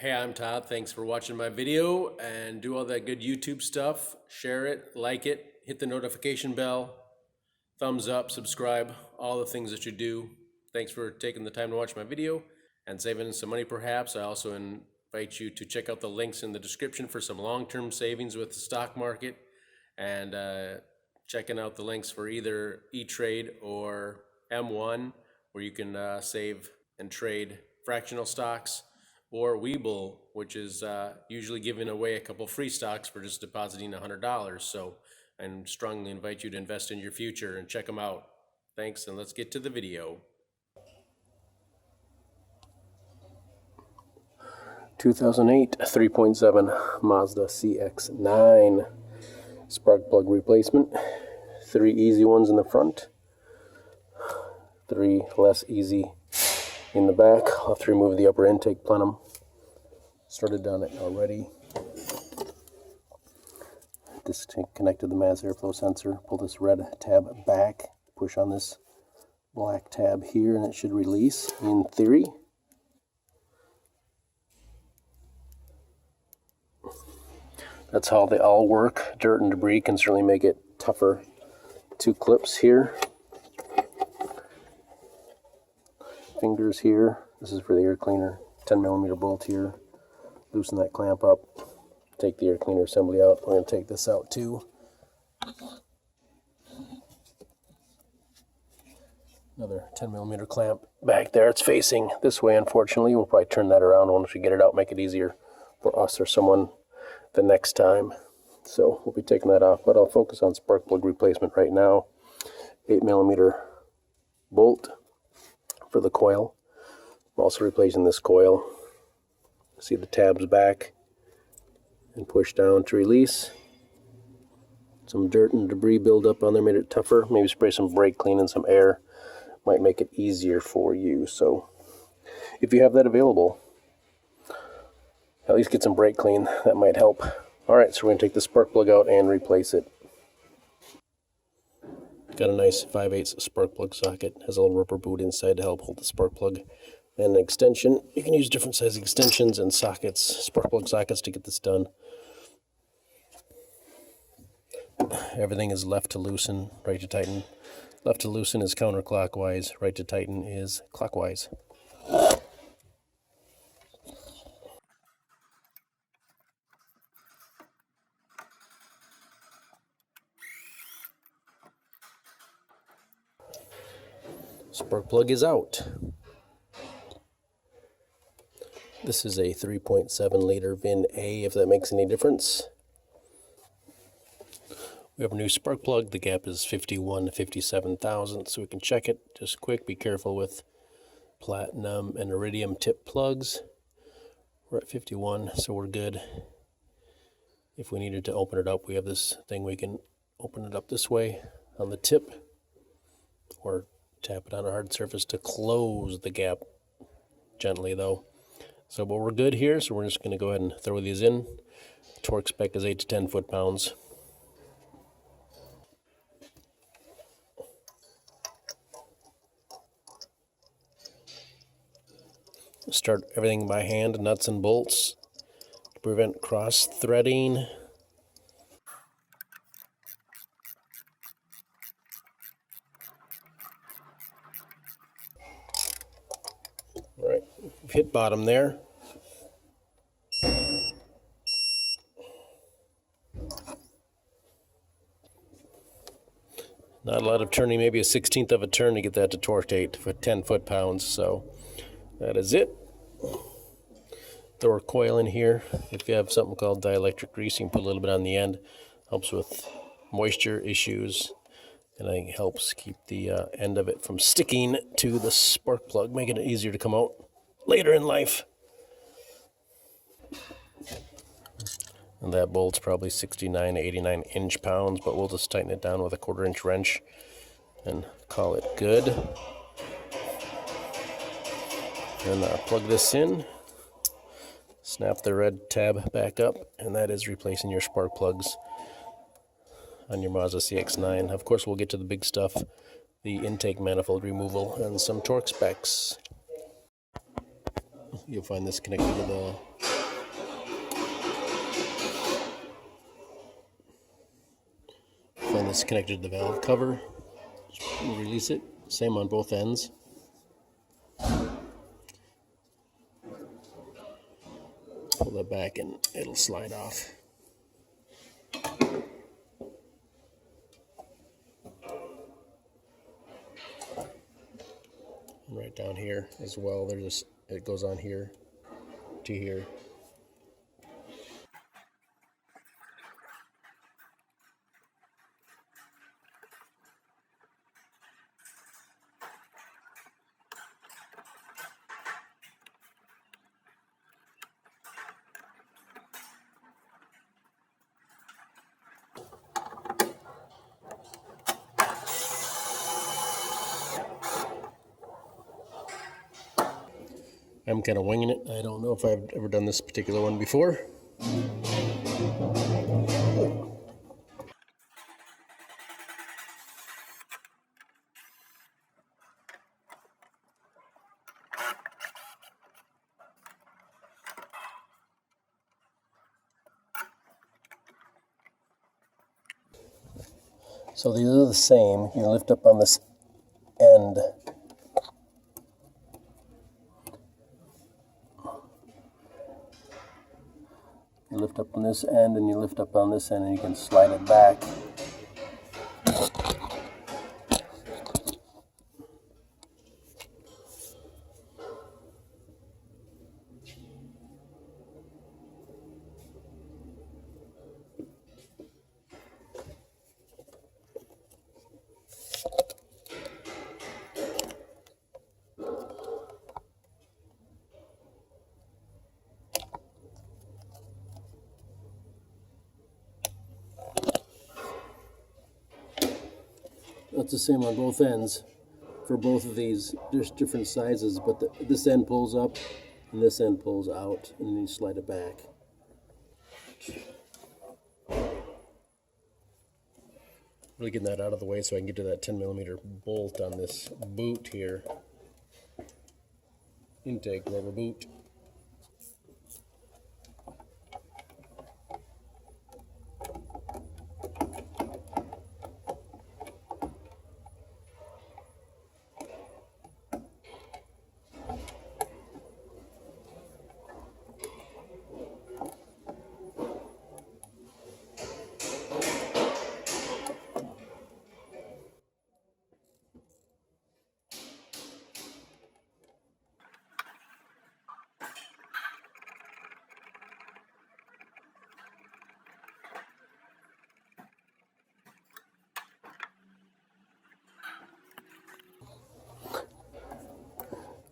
Hey, I'm Todd. Thanks for watching my video, and do all that good YouTube stuff. Share it, like it, hit the notification bell, thumbs up, subscribe, all the things that you do. Thanks for taking the time to watch my video and saving some money perhaps. I also invite you to check out the links in the description for some long-term savings with the stock market, and checking out the links for either E-Trade or M1, where you can save and trade fractional stocks, or Webull, which is usually giving away a couple free stocks for just depositing $100. So I strongly invite you to invest in your future and check them out. Thanks, and let's get to the video. 2008 3.7 Mazda CX9 spark plug replacement. 3 easy ones in the front, 3 less easy in the back. I'll have to remove the upper intake plenum. Started on it already. Disconnected the Mazda airflow sensor. Pull this red tab back. Push on this black tab here and it should release in theory. That's how they all work. Dirt and debris can certainly make it tougher. 2 clips here. Fingers here. This is for the air cleaner. 10mm bolt here. Loosen that clamp up. Take the air cleaner assembly out. We're going to take this out too. Another 10mm clamp back there. It's facing this way, unfortunately. We'll probably turn that around once we get it out, make it easier for us or someone the next time. So we'll be taking that off, but I'll focus on spark plug replacement right now. 8mm bolt for the coil. I'm also replacing this coil. See the tabs back and push down to release. Some dirt and debris build up on there, made it tougher. Maybe spray some brake clean and some air. Might make it easier for you. So if you have that available, at least get some brake clean. That might help. Alright, so we're going to take the spark plug out and replace it. Got a nice 5/8 spark plug socket. Has a little rubber boot inside to help hold the spark plug. And an extension. You can use different size extensions and sockets, spark plug sockets, to get this done. Everything is left to loosen, right to tighten. Left to loosen is counterclockwise, right to tighten is clockwise. Spark plug is out. This is a 3.7 liter VIN A, if that makes any difference. We have a new spark plug. The gap is 51 to 57 thousandths, so we can check it just quick. Be careful with platinum and iridium tip plugs. We're at 51, so we're good. If we needed to open it up, we have this thing we can open it up this way on the tip, or tap it on a hard surface to close the gap gently though. So, but we're good here, so we're just going to go ahead and throw these in. Torque spec is 8 to 10 foot-pounds. Start everything by hand, nuts and bolts, to prevent cross-threading. Alright, hit bottom there. Not a lot of turning, maybe a 1/16 of a turn to get that to torque 8 to 10 foot-pounds, so that is it. Throw a coil in here. If you have something called dielectric grease, you can put a little bit on the end. Helps with moisture issues, and it helps keep the end of it from sticking to the spark plug, making it easier to come out later in life. And that bolt's probably 69 to 89 inch-pounds, but we'll just tighten it down with a 1/4 inch wrench and call it good. And plug this in, snap the red tab back up, and that is replacing your spark plugs on your Mazda CX9. Of course, we'll get to the big stuff, the intake manifold removal and some torque specs. You'll find this connected to the this is connected to the valve cover. We'll release it. Same on both ends. Pull that back and it'll slide off. And right down here as well, there's it goes on here to here. I'm kind of winging it. I don't know if I've ever done this particular one before. So these are the same. You lift up on this end. You lift up on this end and you lift up on this end and you can slide it back. That's the same on both ends. For both of these, there's different sizes, but this end pulls up and this end pulls out, and then you slide it back. Really getting that out of the way so I can get to that 10mm bolt on this boot here. Intake rubber boot.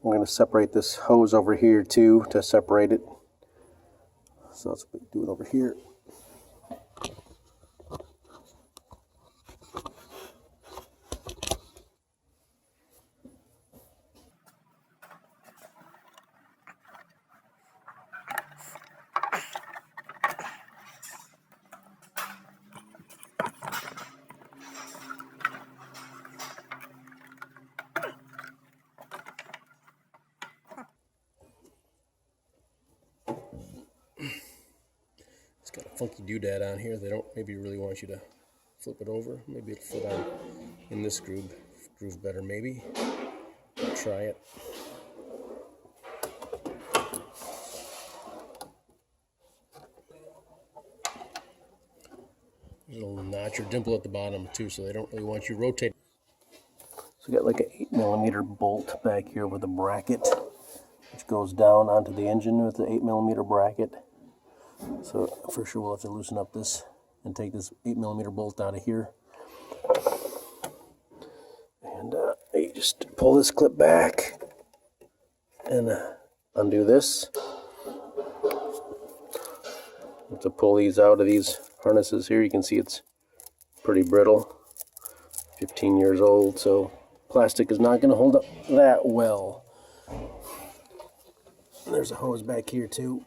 I'm going to separate this hose over here too to separate it. So let's do it over here. It's got a funky doodad on here. They don't maybe really want you to flip it over. Maybe it'll fit on in this groove better maybe. Try it. There's a little notch or dimple at the bottom too, so they don't really want you to rotate. So we got like an 8mm bolt back here with a bracket, which goes down onto the engine with the 8mm bracket. So for sure we'll have to loosen up this and take this 8mm bolt out of here. And you just pull this clip back and undo this. You have to pull these out of these harnesses here. You can see it's pretty brittle, 15 years old, so plastic is not going to hold up that well. And there's a hose back here too.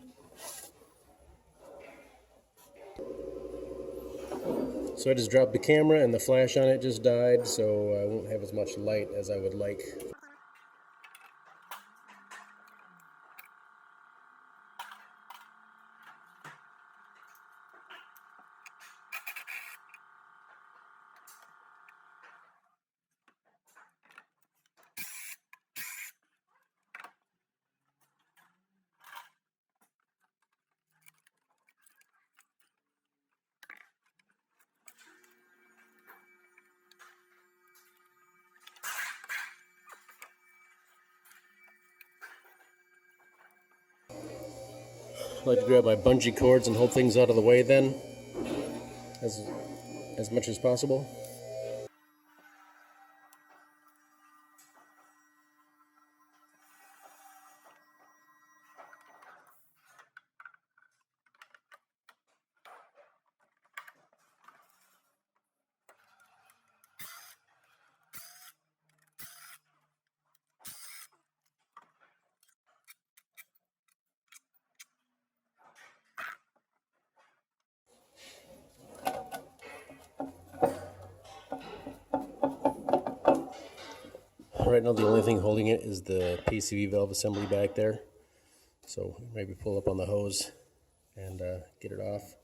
So I just dropped the camera and the flash on it just died, so I won't have as much light as I would like. I like to grab my bungee cords and hold things out of the way then, as much as possible. Right now the only thing holding it is the PCV valve assembly back there. So maybe pull up on the hose and get it off.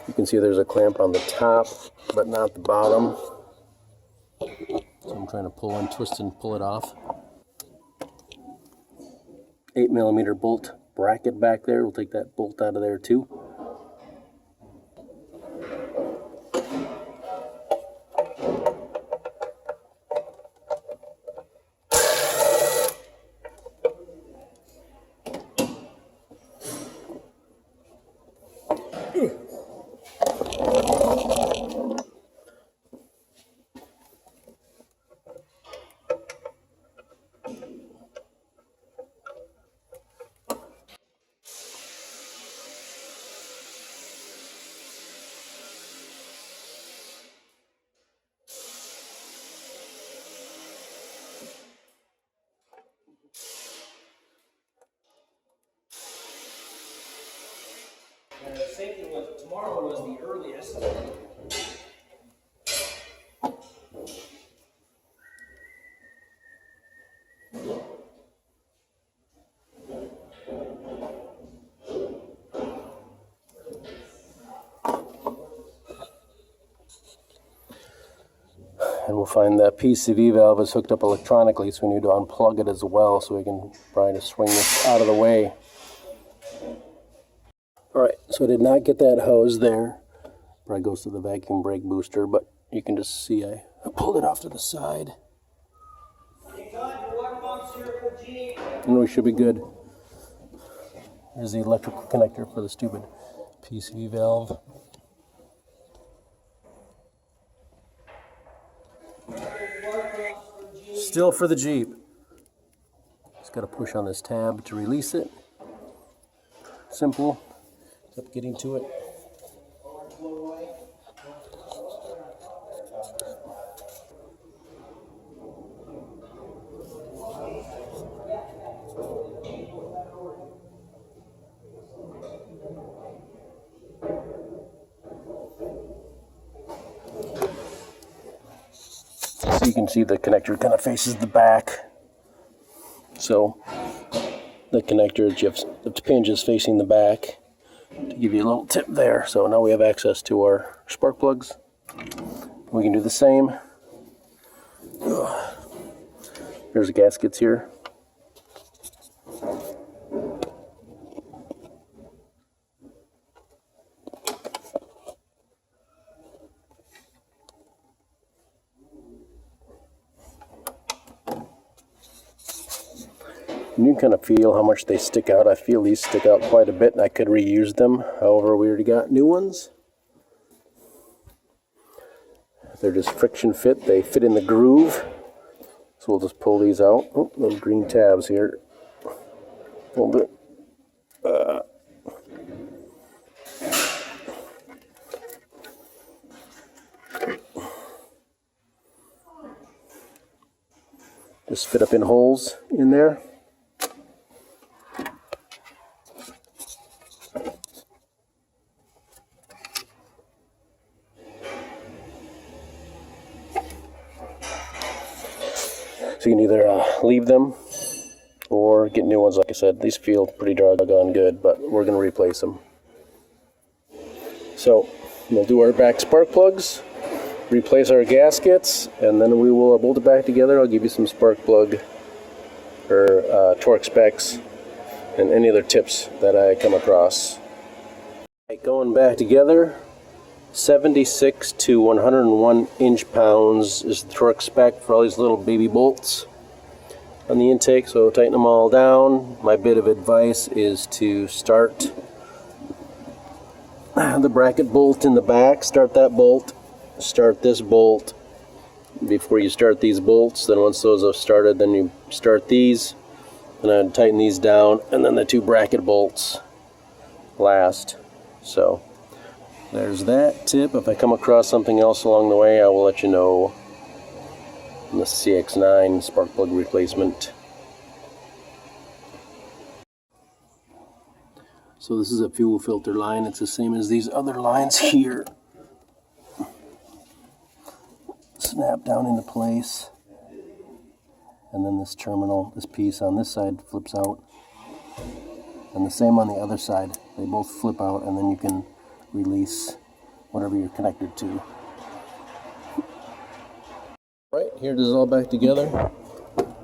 You can see there's a clamp on the top, but not the bottom. So I'm trying to pull and twist and pull it off. 8mm bolt bracket back there. We'll take that bolt out of there too. Safety was tomorrow was the earliest. And we'll find that PCV valve is hooked up electronically, so we need to unplug it as well so we can try to swing this out of the way. Alright, so I did not get that hose there. Probably goes to the vacuum brake booster, but you can just see I pulled it off to the side. And we should be good. There's the electrical connector for the stupid PCV valve. Still for the Jeep. Just got to push on this tab to release it. Simple. Except getting to it. So you can see the connector kind of faces the back. So the connector, the pinch is facing the back to give you a little tip there. So now we have access to our spark plugs. We can do the same. There's the gaskets here. And you can kind of feel how much they stick out. I feel these stick out quite a bit and I could reuse them. However, we already got new ones. They're just friction fit. They fit in the groove. So we'll just pull these out. Oh, those green tabs here. Hold it. Just fit up in holes in there. So you can either leave them or get new ones. Like I said, these feel pretty doggone good, but we're going to replace them. So we'll do our back spark plugs, replace our gaskets, and then we will bolt it back together. I'll give you some spark plug or torque specs and any other tips that I come across. Going back together, 76 to 101 inch-pounds is the torque spec for all these little baby bolts on the intake, so tighten them all down. My bit of advice is to start the bracket bolt in the back, start that bolt, start this bolt before you start these bolts. Then once those are started, then you start these, and then tighten these down, and then the two bracket bolts last. So there's that tip. If I come across something else along the way, I will let you know. The CX9 spark plug replacement. So this is a fuel filter line. It's the same as these other lines here. Snap down into place, and then this terminal, this piece on this side flips out, and the same on the other side. They both flip out, and then you can release whatever you're connected to. Right, here it is all back together.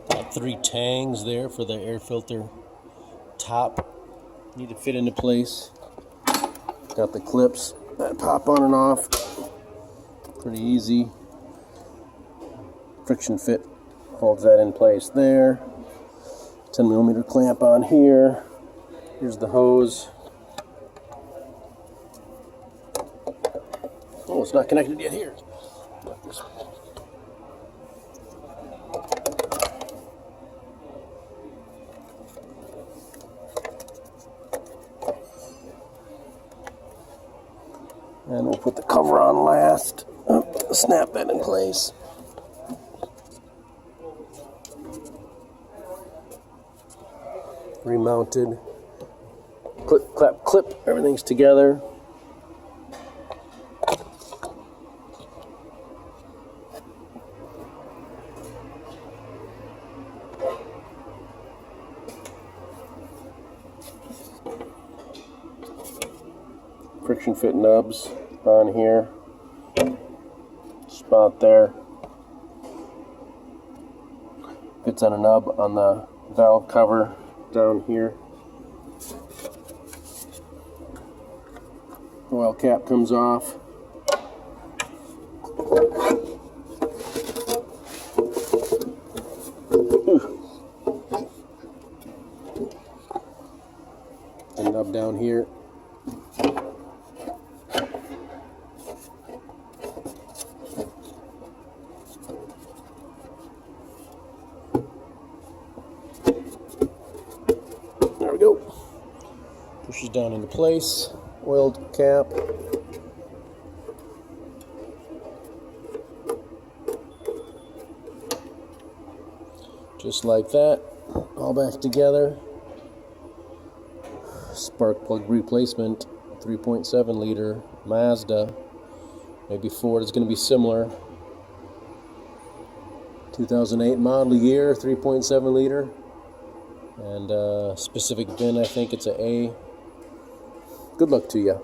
Got 3 tangs there for the air filter top. Need to fit into place. Got the clips that pop on and off. Pretty easy. Friction fit holds that in place there. 10mm clamp on here. Here's the hose. Oh, it's not connected yet here. And we'll put the cover on last. Snap that in place. Remounted. Clip, clap, clip. Everything's together. Friction fit nubs on here. Spot there. Fits on a nub on the valve cover down here. Oil cap comes off. The nub down here. There we go. Pushes down into place. Oiled cap. Just like that. All back together. Spark plug replacement. 3.7 liter Mazda. Maybe Ford is going to be similar. 2008 model year, 3.7 liter. And specific VIN, I think it's a A. Good luck to you.